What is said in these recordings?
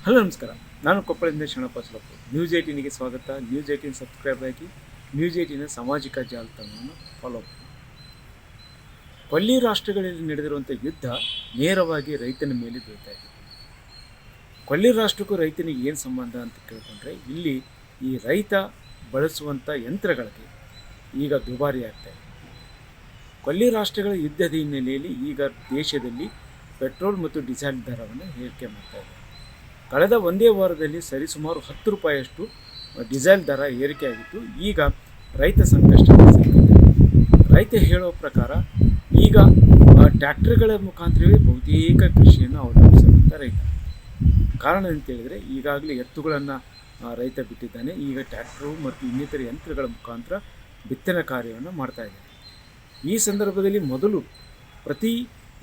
Hello ನಮಸ್ಕಾರ, ನಾನು ಕೊಪ್ಪಳದಿಂದ Sharanappa ಚಲಪು. News 18ಗೆ ಸ್ವಾಗತ. ನ್ಯೂಸ್ 18 ಸಬ್ಸ್ಕ್ರೈಬ್ ಆಗಿ ನ್ಯೂಸ್ 18ನ ಸಾಮಾಜಿಕ ಜಾಲತಾಣವನ್ನು ಫಾಲೋ ಮಾಡಿ. ಕೊಲ್ಲಿ ರಾಷ್ಟ್ರಗಳಲ್ಲಿ ನಡೆದಿರುವಂಥ ಯುದ್ಧ ನೇರವಾಗಿ ರೈತನ ಮೇಲೆ ಬೀಳ್ತಾ ಇದೆ. ಕೊಲ್ಲಿ ರಾಷ್ಟ್ರಕ್ಕೂ ರೈತನಿಗೆ ಏನು ಸಂಬಂಧ ಅಂತ ಕೇಳಿಕೊಂಡ್ರೆ, ಇಲ್ಲಿ ಈ ರೈತ ಬಳಸುವಂಥ ಯಂತ್ರಗಳಿಗೆ ಈಗ ದುಬಾರಿ ಆಗ್ತಾ ಇದೆ. ಕೊಲ್ಲಿ ರಾಷ್ಟ್ರಗಳ ಯುದ್ಧದ ಹಿನ್ನೆಲೆಯಲ್ಲಿ ಈಗ ದೇಶದಲ್ಲಿ ಪೆಟ್ರೋಲ್ ಮತ್ತು ಡೀಸೆಲ್ ದರವನ್ನು ಏರಿಕೆ ಮಾಡ್ತಾ ಇದೆ. ಕಳೆದ ಒಂದೇ ವಾರದಲ್ಲಿ ಸರಿಸುಮಾರು 10 ರೂಪಾಯಿಯಷ್ಟು ಡೀಸೆಲ್ ದರ ಏರಿಕೆಯಾಗಿತ್ತು. ಈಗ ರೈತ ಸಂಕಷ್ಟಕ್ಕೆ ಸಿಕ್ಕಿದೆ. ರೈತ ಹೇಳೋ ಪ್ರಕಾರ ಈಗ ಟ್ರ್ಯಾಕ್ಟರ್ಗಳ ಮುಖಾಂತರವೇ ಬಹುತೇಕ ಕೃಷಿಯನ್ನು ಅವಲಂಬಿಸಿರುವಂಥ ರೈತ. ಕಾರಣ ಅಂತೇಳಿದರೆ, ಈಗಾಗಲೇ ಎತ್ತುಗಳನ್ನು ರೈತ ಬಿಟ್ಟಿದ್ದಾನೆ. ಈಗ ಟ್ರ್ಯಾಕ್ಟರು ಮತ್ತು ಇನ್ನಿತರ ಯಂತ್ರಗಳ ಮುಖಾಂತರ ಬಿತ್ತನೆ ಕಾರ್ಯವನ್ನು ಮಾಡ್ತಾ ಇದ್ದಾನೆ. ಈ ಸಂದರ್ಭದಲ್ಲಿ ಮೊದಲು ಪ್ರತಿ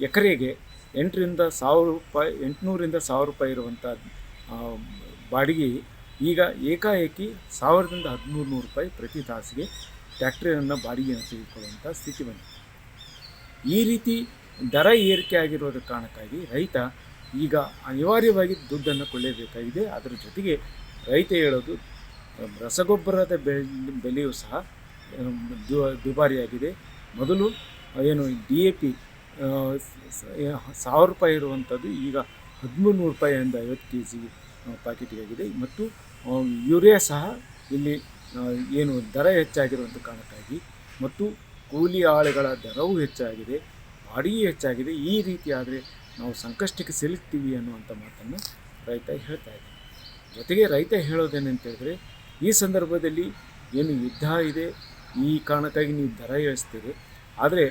ಎಕರೆಗೆ 800ರಿಂದ 1000 ರೂಪಾಯಿ ಇರುವಂಥ ಬಾಡಿಗೆ ಈಗ ಏಕಾಏಕಿ 1000ರಿಂದ 1300 ರೂಪಾಯಿ ಪ್ರತಿ ತಾಸಿಗೆ ಟ್ರ್ಯಾಕ್ಟರನ್ನು ಬಾಡಿಗೆಯನ್ನು ತೆಗೆದುಕೊಳ್ಳುವಂಥ ಸ್ಥಿತಿ ಬಂದಿದೆ. ಈ ರೀತಿ ದರ ಏರಿಕೆ ಆಗಿರೋದ್ರ ಕಾರಣಕ್ಕಾಗಿ ರೈತ ಈಗ ಅನಿವಾರ್ಯವಾಗಿ ದುಡ್ಡನ್ನು ಕೊಳ್ಳೇಬೇಕಾಗಿದೆ. ಅದರ ಜೊತೆಗೆ ರೈತ ಹೇಳೋದು ರಸಗೊಬ್ಬರದ ಬೆಲೆಯೂ ಸಹ ದುಬಾರಿಯಾಗಿದೆ. ಮೊದಲು ಏನು DAP 1000 ರೂಪಾಯಿ ಇರುವಂಥದ್ದು ಈಗ 1300 ರೂಪಾಯಿಯಿಂದ 50 kg ಪ್ಯಾಕೆಟಿಗಾಗಿದೆ. ಮತ್ತು ಯೂರಿಯಾ ಸಹ ಇಲ್ಲಿ ಏನು ದರ ಹೆಚ್ಚಾಗಿರುವಂಥ ಕಾರಣಕ್ಕಾಗಿ ಮತ್ತು ಕೂಲಿ ಆಳುಗಳ ದರವೂ ಹೆಚ್ಚಾಗಿದೆ, ಬಾಡಿಗೆ ಹೆಚ್ಚಾಗಿದೆ. ಈ ರೀತಿ ಆದರೆ ನಾವು ಸಂಕಷ್ಟಕ್ಕೆ ಸಿಲುಕ್ತೀವಿ ಅನ್ನುವಂಥ ಮಾತನ್ನು ರೈತ ಹೇಳ್ತಾ ಇದ್ದಾರೆ. ಜೊತೆಗೆ ರೈತ ಹೇಳೋದೇನಂತೇಳಿದ್ರೆ, ಈ ಸಂದರ್ಭದಲ್ಲಿ ಏನು ಯುದ್ಧ ಇದೆ, ಈ ಕಾರಣಕ್ಕಾಗಿ ನೀವು ದರ ಏರಿಸ್ತೀರಿ, ಆದರೆ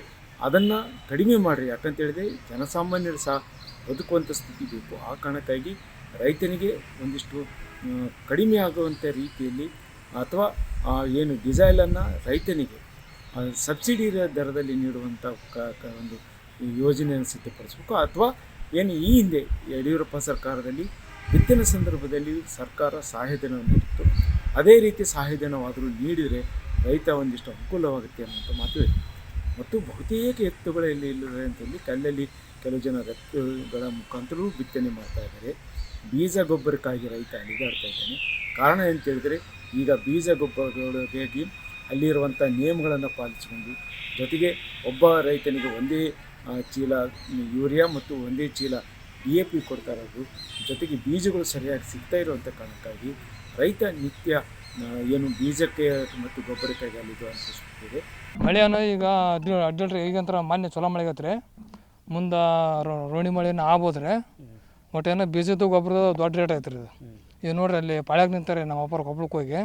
ಅದನ್ನು ಕಡಿಮೆ ಮಾಡಿರಿ. ಯಾಕಂತೇಳಿದ್ರೆ ಜನಸಾಮಾನ್ಯರು ಸಹ ಬದುಕುವಂಥ ಸ್ಥಿತಿ ಬೇಕು. ಆ ಕಾರಣಕ್ಕಾಗಿ ರೈತನಿಗೆ ಒಂದಿಷ್ಟು ಕಡಿಮೆ ಆಗುವಂಥ ರೀತಿಯಲ್ಲಿ, ಅಥವಾ ಏನು ಡೀಸೆಲನ್ನು ರೈತನಿಗೆ ಸಬ್ಸಿಡಿ ದರದಲ್ಲಿ ನೀಡುವಂಥ ಒಂದು ಯೋಜನೆಯನ್ನು ಸಿದ್ಧಪಡಿಸಬೇಕು. ಅಥವಾ ಏನು ಈ ಹಿಂದೆ ಯಡಿಯೂರಪ್ಪ ಸರ್ಕಾರದಲ್ಲಿ ಬಿತ್ತನೆ ಸಂದರ್ಭದಲ್ಲಿ ಸರ್ಕಾರ ಸಹಾಯಧನವನ್ನು ನೀಡಿತ್ತು, ಅದೇ ರೀತಿ ಸಹಾಯಧನವಾದರೂ ನೀಡಿದರೆ ರೈತ ಒಂದಿಷ್ಟು ಅನುಕೂಲವಾಗುತ್ತೆ ಅನ್ನುವಂಥ ಮಾತು ಇದೆ. ಮತ್ತು ಬಹುತೇಕ ಎತ್ತುಗಳಲ್ಲಿ ಇಲ್ಲದೆ ಅಂತಂದು ಕಲ್ಲಲ್ಲಿ ಕೆಲವು ಜನ ಎತ್ತುಗಳ ಮುಖಾಂತರವೂ ಬಿತ್ತನೆ ಮಾಡ್ತಾ ಇದ್ದಾರೆ. ಬೀಜ ಗೊಬ್ಬರಕ್ಕಾಗಿ ರೈತ ಅಲಿದಾಡ್ತಾ ಇದ್ದಾನೆ. ಕಾರಣ ಅಂತೇಳಿದರೆ, ಈಗ ಬೀಜ ಗೊಬ್ಬರಗಳಿಗೆ ಅಲ್ಲಿರುವಂಥ ನಿಯಮಗಳನ್ನು ಪಾಲಿಸಿಕೊಂಡು, ಜೊತೆಗೆ ಒಬ್ಬ ರೈತನಿಗೆ ಒಂದೇ ಚೀಲ ಯೂರಿಯಾ ಮತ್ತು ಒಂದೇ ಚೀಲ DAP ಕೊಡ್ತಾ ಇರೋದು, ಜೊತೆಗೆ ಬೀಜಗಳು ಸರಿಯಾಗಿ ಸಿಗ್ತಾ ಇರುವಂಥ ಕಾರಣಕ್ಕಾಗಿ ರೈತ ನಿತ್ಯ ಏನು ಬೀಜಕ್ಕೆ ಮತ್ತು ಗೊಬ್ಬರಕ್ಕಾಗಿ ಅಲ್ಲಿದು ಅನಿಸುತ್ತಿದೆ. ಮಳೆಯನ್ನು ಈಗ ಅಡ್ಡಲ್ರಿ ಈಗಂತರ ಮಾನ್ಯ ಚಲೋ ಮಳೆ ಆಗತ್ತೆ ರೀ. ಮುಂದೆ ರೋಣಿ ಮಳೆಯನ್ನು ಆಗ್ಬೋದ್ರಿ. ಒಟ್ಟು ಏನೋ ಬೀಜದ್ದು ಗೊಬ್ಬರದ ದೊಡ್ಡ ರೇಟ್ ಐತೆ ರೀ. ಈಗ ನೋಡ್ರಿ, ಅಲ್ಲಿ ಪಾಳ್ಯಾಗ ನಿಂತಾರೆ ನಮ್ಮ ಅಪ್ಪರ ಕೊಪ್ಪಳಕ್ಕೆ ಹೋಗಿ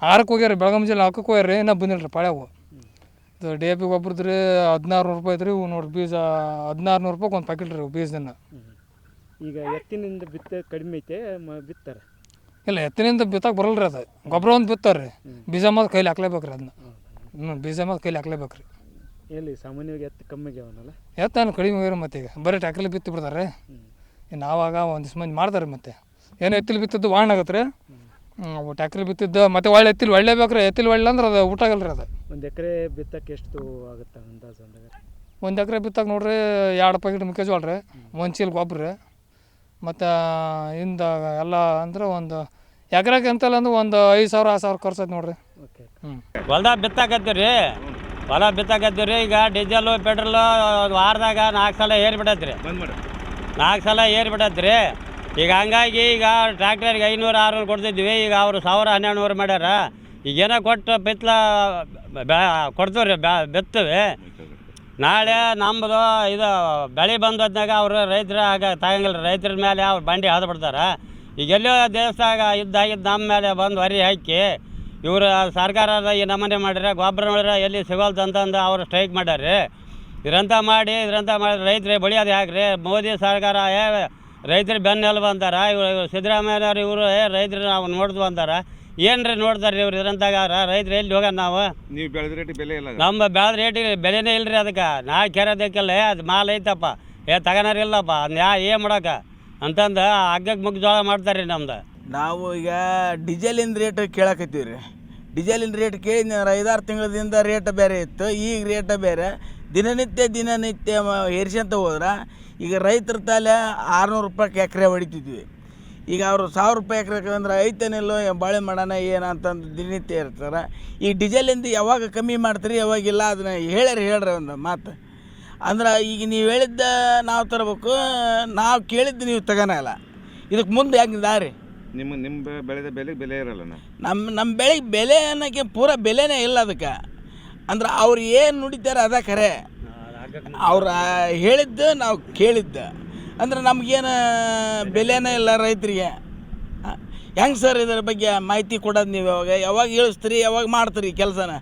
6ಕ್ಕೆ ಹೋಗ್ಯಾರ, ಬೆಳಗ್ಗೆ ಮುಂಜಾನೆ 4ಕ್ಕೆ ಹೋಗ್ಯಾರ, ಇನ್ನೂ ಬಂದಿಲ್ಲ ರೀ ಪಾಳ್ಯಾವು. ಇದು DAP ಗೊಬ್ಬರದ್ದು ರೀ 1600 ರೂಪಾಯಿ ಐತೆ ರೀ. ಇವು ನೋಡ್ರಿ ಬೀಜ 1600 ರೂಪಾಯಿ ಒಂದು ಪ್ಯಾಕೆಟ್ ರೀ ಬೀಜದನ್ನ. ಈಗ ಎತ್ತಿನಿಂದ ಕಡಿಮೆ ಐತೆ ಬಿತ್ತಾರೆ. ಇಲ್ಲ, ಎತ್ತಿನಿಂದ ಬಿತ್ತಕ್ಕೆ ಬರಲ್ಲ ರೀ. ಅದು ಗೊಬ್ಬರ ಒಂದು ಬಿತ್ತಾರೆ ರೀ, ಬೀಜ ಮಾತ್ರ ಕೈಲಿ ಹಾಕ್ಲೇಬೇಕು ರೀ. ಅದನ್ನ ಬೀಜ ಮಾತ್ರ ಕೈಲಿ ಹಾಕ್ಲೇಬೇಕು ರೀ. ಎಲ್ಲಿ ಸಾಮಾನ್ಯವಾಗಿ ಎತ್ತು ಕಮ್ಮಿ ಆಗ್ಯಾವನಲ್ಲ, ಎತ್ತಾನು ಕಡಿಮೆ ಹೋಗ್ಯಾರ. ಮತ್ತು ಈಗ ಬರೀ ಟ್ಯಾಕ್ರಲ್ಲಿ ಬಿತ್ತಿ ಬಿಡ್ತಾರೆ. ನಾವಾಗ ಒಂದಿಷ್ಟು ಮಂದಿ ಮಾಡ್ತಾರೆ. ಮತ್ತು ಏನೋ ಎತ್ತಿಲಿ ಬಿತ್ತಿದ್ದು ವಾಣ್ ಆಗತ್ತೆ ರೀ. ಟ್ಯಾಕ್ರಿ ಬಿತ್ತಿದ್ದು ಮತ್ತು ಒಳ್ಳೆ ಎತ್ತಿಲಿ ಒಳ್ಳೇಬೇಕು ರೀ. ಎತ್ತಿಲಿ ಒಳ್ಳೆ ಅಂದ್ರೆ ಅದು ಊಟ ಆಗಲ್ಲ ರೀ. ಅದು ಒಂದು ಎಕರೆ ಬಿತ್ತಕ್ಕೆ ಎಷ್ಟು ಆಗುತ್ತೆ ಅಂದಾಜು? ಒಂದು ಎಕರೆ ಬಿತ್ತಕ್ಕೆ ನೋಡ್ರಿ 2 ಪ್ಯಾಕೆಟ್ ಮೆಕ್ಕೆಜೋಳ ರೀ, 1 ಚೀಲ ಗೊಬ್ಬರ ರೀ, ಮತ್ತು ಇಂದ ಎಲ್ಲ ಅಂದ್ರೆ ಒಂದು ಎಕರೆಗೆ ಅಂತಲ್ಲ ಅಂದ್ರೆ ಒಂದು 5000-6000 ಖರ್ಚು ಆಯ್ತು ನೋಡ್ರಿ. ಹೊಲ್ದಾಗ ಬಿತ್ತಾಕತ್ತೀವಿ ರೀ. ಹೊಲ ಬಿತ್ತಾಕತ್ತೀವಿ ರೀ. ಈಗ ಡೀಸೆಲು ಪೆಟ್ರೋಲು ವಾರದಾಗ 4 ಸಲ ಏರಿಬಿಟ್ಟೈತೆ ರೀ. 4 ಸಲ ಏರಿಬಿಟ್ಟೈತೆ ರೀ. ಈಗ ಹಂಗಾಗಿ ಈಗ ಟ್ರ್ಯಾಕ್ಟರ್ಗೆ 500-600 ಕೊಡ್ತಿದ್ವಿ. ಈಗ ಅವರು 1000-1200 ಮಾಡ್ಯಾರ. ಈಗೇನೋ ಕೊಟ್ಟು ಕೊಡ್ತೀವಿ ರೀ, ಬಿತ್ತೀವಿ. ನಾಳೆ ನಮ್ಮದು ಇದು ಬೆಳೆ ಬಂದು ಹೊತ್ನಾಗ ಅವರು ರೈತರ ತಗಂಗಿಲ್ಲ. ರೈತರ ಮೇಲೆ ಅವ್ರು ಬಂಡಿ ಹಾದು ಬಿಡ್ತಾರೆ. ಈಗ ಎಲ್ಲೋ ದೇಶದಾಗ ಇದ್ದಾಗಿದ್ದು ನಮ್ಮ ಮೇಲೆ ಬಂದು ಹೊರಿ ಹಾಕಿ ಇವರು ಸರ್ಕಾರದ ಈ ನಮೂನೆ ಮಾಡಿದ್ರೆ ಗೊಬ್ಬರ ನೋಡಿದ್ರೆ ಎಲ್ಲಿ ಸಿಗೋಲ್ದು ಅಂತಂದು ಅವರು ಸ್ಟ್ರೈಕ್ ಮಾಡ್ಯಾರ ರೀ. ಇದ್ರಂತ ಮಾಡಿ ರೈತರಿಗೆ ಬಳಿಯೋದು ಯಾಕ್ರಿ? ಮೋದಿ ಸರ್ಕಾರ ರೈತರು ಬೆನ್ನೆಲುಬು ಅಂತಾರೆ. ಇವರು ಸಿದ್ದರಾಮಯ್ಯವ್ರು ಇವರು ರೈತರು ನಾವು ನೋಡ್ದು ಅಂತಾರೆ. ಏನು ರೀ ನೋಡ್ತಾರೆ ರೀ ಇವ್ರು? ಇದ್ರಂತಾಗ ರೈತರು ಎಲ್ಲಿ ಹೋಗೋಣ ನಾವು? ನೀವು ಬೆಳೆದ ರೇಟ್ ಬೆಲೆ ಇಲ್ಲ, ನಮ್ಮ ಬೆಳೆದ ರೇಟಿಗೆ ಬೆಲೆನೇ ಇಲ್ಲ ರೀ. ಅದಕ್ಕೆ ನಾ ಕೆರೆದಕ್ಕೆಲ್ಲ ಅದು ಮಾಲ್ ಐತಪ್ಪ, ತಗೋನಾರಿಲ್ಲಪ್ಪ, ಏನು ಮಾಡೋಕೆ ಅಂತಂದು ಹಗ್ಗಕ್ಕೆ ಮುಗ್ಗಿ ಜೋಳ ಮಾಡ್ತಾರೆ ರೀ ನಮ್ದು. ನಾವು ಈಗ ಡೀಸೆಲಿನ ರೇಟ್ ಕೇಳಕತ್ತೀವಿ ರೀ. ಡೀಸೆಲಿನ ರೇಟ್ ಕೇಳಿ 5-6 ತಿಂಗಳದಿಂದ ರೇಟ್ ಬೇರೆ ಇತ್ತು, ಈಗ ರೇಟ ಬೇರೆ. ದಿನನಿತ್ಯ ಏರ್ಸ್ಕೊಂತ ಹೋದ್ರೆ ಈಗ ರೈತರ ತಾಲೆ 600 ರೂಪಾಯಿಗೆ ಎಕರೆ ಹೊಡಿತಿದ್ವಿ. ಈಗ ಅವರು 1000 ರೂಪಾಯಿ ಎಕರೆ ಅಂದ್ರೆ ಐತೇನಿಲ್ಲೋ ಬಾಳೆ ಮಾಡೋಣ ಏನಂತಂದು ದಿನನಿತ್ಯ ಇರ್ತಾರೆ. ಈ ಡೀಸೆಲಿಂದ ಯಾವಾಗ ಕಮ್ಮಿ ಮಾಡ್ತೀರಿ ಯಾವಾಗಿಲ್ಲ ಅದನ್ನ ಹೇಳ್ರಿ ಒಂದು ಮಾತು ಅಂದ್ರೆ ಈಗ ನೀವು ಹೇಳಿದ್ದ ನಾವು ತರಬೇಕು, ನಾವು ಕೇಳಿದ್ದು ನೀವು ತಗೋಣಲ್ಲ. ಇದಕ್ಕೆ ಮುಂದೆ ಹೆಂಗೆ ದಾರಿ? ನಿಮ್ಮ ಬೆಳೆದ ಬೆಲೆಗೆ ಬೆಲೆ ಇರಲ್ಲ. ನಮ್ಮ ಬೆಳೆಗೆ ಬೆಲೆ ಅನ್ನೋಕ್ಕೆ ಪೂರ ಬೆಲೆನೇ ಇಲ್ಲ ಅದಕ್ಕೆ. ಅಂದ್ರೆ ಅವ್ರು ಏನು ನುಡಿತಾರೆ ಅದ ಖರೆ, ಅವ್ರು ಹೇಳಿದ್ದು ನಾವು ಕೇಳಿದ್ದು. ಅಂದ್ರೆ ನಮಗೇನು ಬೆಲೆನೇ ಇಲ್ಲ ರೈತರಿಗೆ. ಹೆಂಗೆ ಸರ್ ಇದರ ಬಗ್ಗೆ ಮಾಹಿತಿ ಕೊಡೋದು ನೀವು? ಯಾವಾಗ ಇಳಿಸ್ತೀರಿ, ಯಾವಾಗ ಮಾಡ್ತೀರಿ ಕೆಲಸನ?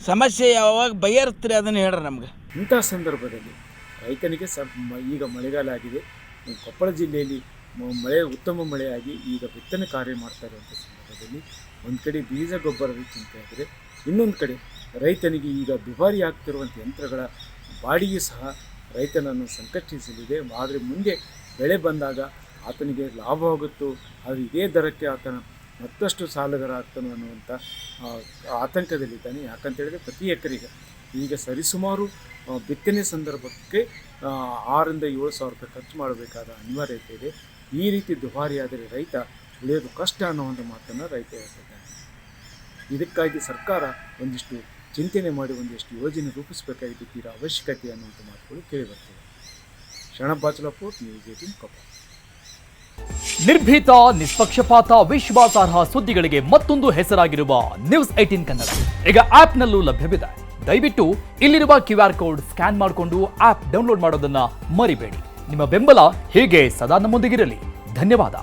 ಸಮಸ್ಯೆ ಯಾವಾಗ ಬಗೆಹರಿಸ್ತೀರಿ ಅದನ್ನು ಹೇಳ್ರಿ ನಮ್ಗೆ. ಇಂಥ ಸಂದರ್ಭದಲ್ಲಿ ರೈತನಿಗೆ ಈಗ ಮಳೆಗಾಲ ಆಗಿದೆ, ಕೊಪ್ಪಳ ಜಿಲ್ಲೆಯಲ್ಲಿ ಉತ್ತಮ ಮಳೆಯಾಗಿ ಈಗ ಬಿತ್ತನೆ ಕಾರ್ಯ ಮಾಡ್ತಾ ಇರುವಂಥ ಸಂದರ್ಭದಲ್ಲಿ ಒಂದು ಕಡೆ ಬೀಜ ಗೊಬ್ಬರದ ಚಿಂತೆ ಆದರೆ, ಇನ್ನೊಂದು ಕಡೆ ರೈತನಿಗೆ ಈಗ ದುಬಾರಿ ಆಗ್ತಿರುವಂಥ ಯಂತ್ರಗಳ ಬಾಡಿಗೆ ಸಹ ರೈತನನ್ನು ಸಂಕಷ್ಟಿಸಲಿದೆ. ಆದರೆ ಮುಂದೆ ಬೆಳೆ ಬಂದಾಗ ಆತನಿಗೆ ಲಾಭವಾಗುತ್ತೋ, ಅದು ಇದೇ ದರಕ್ಕೆ ಆತನ ಮತ್ತಷ್ಟು ಸಾಲಗಾರ ಆಗ್ತಾನೋ ಅನ್ನುವಂಥ ಆತಂಕದಲ್ಲಿದ್ದಾನೆ. ಯಾಕಂತೇಳಿದರೆ ಪ್ರತಿ ಎಕರೆಗೆ ಈಗ ಸರಿಸುಮಾರು ಬಿತ್ತನೆ ಸಂದರ್ಭಕ್ಕೆ 6,000 to 7,000 ರೂಪಾಯಿ ಖರ್ಚು ಮಾಡಬೇಕಾದ ಅನಿವಾರ್ಯತೆ ಇದೆ. ಈ ರೀತಿ ದುಬಾರಿ ಆದರೆ ರೈತ ಉಳಿಯೋದು ಕಷ್ಟ ಅನ್ನೋ ಒಂದು ಮಾತನ್ನು ರೈತ ಹೇಳ್ತಿದ್ದಾನೆ. ಇದಕ್ಕಾಗಿ ಸರ್ಕಾರ ಒಂದಿಷ್ಟು ಚಿಂತನೆ ಮಾಡಿ ಒಂದಿಷ್ಟು ಯೋಜನೆ ರೂಪಿಸಬೇಕಾಗಿದ್ದು ತೀರಾ ಅವಶ್ಯಕತೆ ಅನ್ನುವಂಥ ಮಾತುಗಳು ಕೇಳಿಬರ್ತವೆ. ಶರಣಪ್ಪ ಬಾಚಲಪುರ್, ನ್ಯೂಸ್ 18 ಕೊಪ್ಪಳ. ನಿರ್ಭೀತ, ನಿಷ್ಪಕ್ಷಪಾತ, ವಿಶ್ವಾಸಾರ್ಹ ಸುದ್ದಿಗಳಿಗೆ ಮತ್ತೊಂದು ಹೆಸರಾಗಿರುವ ನ್ಯೂಸ್ 18 ಕನ್ನಡ ಈಗ ಆಪ್ನಲ್ಲೂ ಲಭ್ಯವಿದೆ. ದಯವಿಟ್ಟು ಇಲ್ಲಿರುವ QR ಕೋಡ್ ಸ್ಕ್ಯಾನ್ ಮಾಡಿಕೊಂಡು ಆಪ್ ಡೌನ್ಲೋಡ್ ಮಾಡೋದನ್ನ ಮರಿಬೇಡಿ. ನಿಮ್ಮ ಬೆಂಬಲ ಹೀಗೆ ಸದಾ ನಮ್ಮೊಂದಿಗಿರಲಿ. ಧನ್ಯವಾದ.